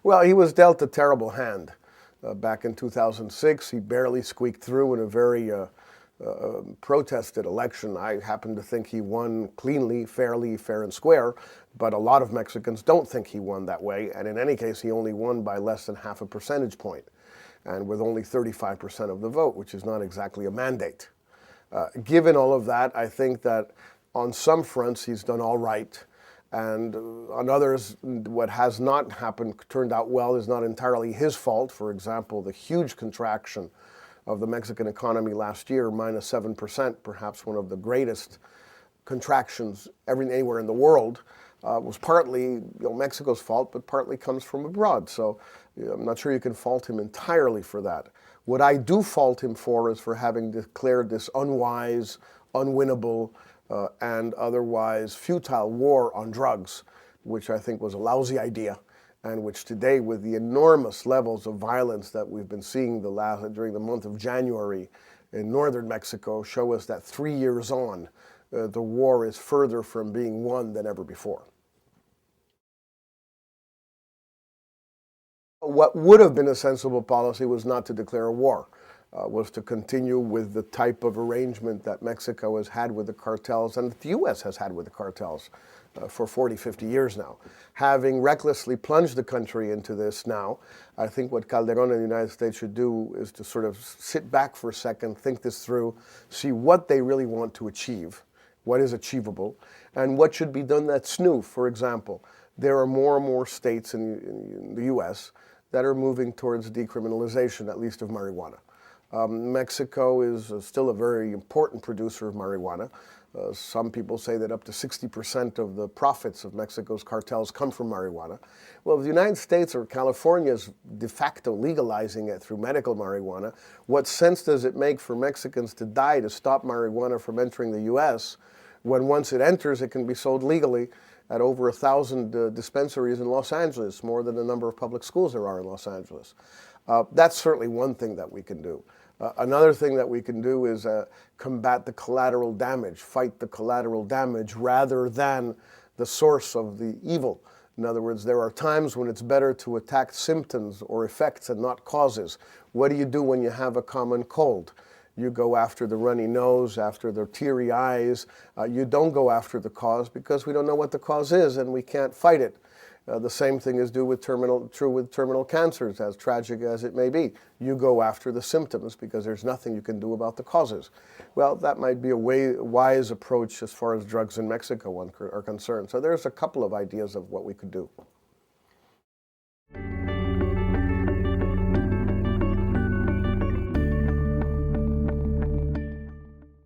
Well, he was dealt a terrible hand. Back in 2006, he barely squeaked through in a very protested election. I happen to think he won cleanly, fairly, fair and square, but a lot of Mexicans don't think he won that way, and in any case, he only won by less than half a percentage point, and with only 35% of the vote, which is not exactly a mandate. Given all of that, I think that on some fronts he's done all right, and on others, what has not happened, turned out well, is not entirely his fault. For example, the huge contraction of the Mexican economy last year, minus 7%, perhaps one of the greatest contractions anywhere in the world, was partly Mexico's fault, but partly comes from abroad. So I'm not sure you can fault him entirely for that. What I do fault him for is for having declared this unwise, unwinnable, and otherwise futile war on drugs, which I think was a lousy idea, and which today, with the enormous levels of violence that we've been seeing during the month of January in northern Mexico, show us that 3 years on, the war is further from being won than ever before. What would have been a sensible policy was not to declare a war, was to continue with the type of arrangement that Mexico has had with the cartels and that the U.S. has had with the cartels for 40, 50 years now. Having recklessly plunged the country into this now, I think what Calderón and the United States should do is to sort of sit back for a second, think this through, see what they really want to achieve, what is achievable, and what should be done that's new. For example, there are more and more states in the U.S. that are moving towards decriminalization, at least of marijuana. Mexico is still a very important producer of marijuana. Some people say that up to 60% of the profits of Mexico's cartels come from marijuana. Well, if the United States or California is de facto legalizing it through medical marijuana, what sense does it make for Mexicans to die to stop marijuana from entering the U.S. when once it enters, it can be sold legally at over 1,000 dispensaries in Los Angeles, more than the number of public schools there are in Los Angeles. That's certainly one thing that we can do. Another thing that we can do is combat the collateral damage, fight the collateral damage rather than the source of the evil. In other words, there are times when it's better to attack symptoms or effects and not causes. What do you do when you have a common cold? You go after the runny nose, after the teary eyes. You don't go after the cause because we don't know what the cause is and we can't fight it. The same thing is true with terminal cancers, as tragic as it may be. You go after the symptoms because there's nothing you can do about the causes. Well, that might be a wise approach as far as drugs in Mexico are concerned. So there's a couple of ideas of what we could do.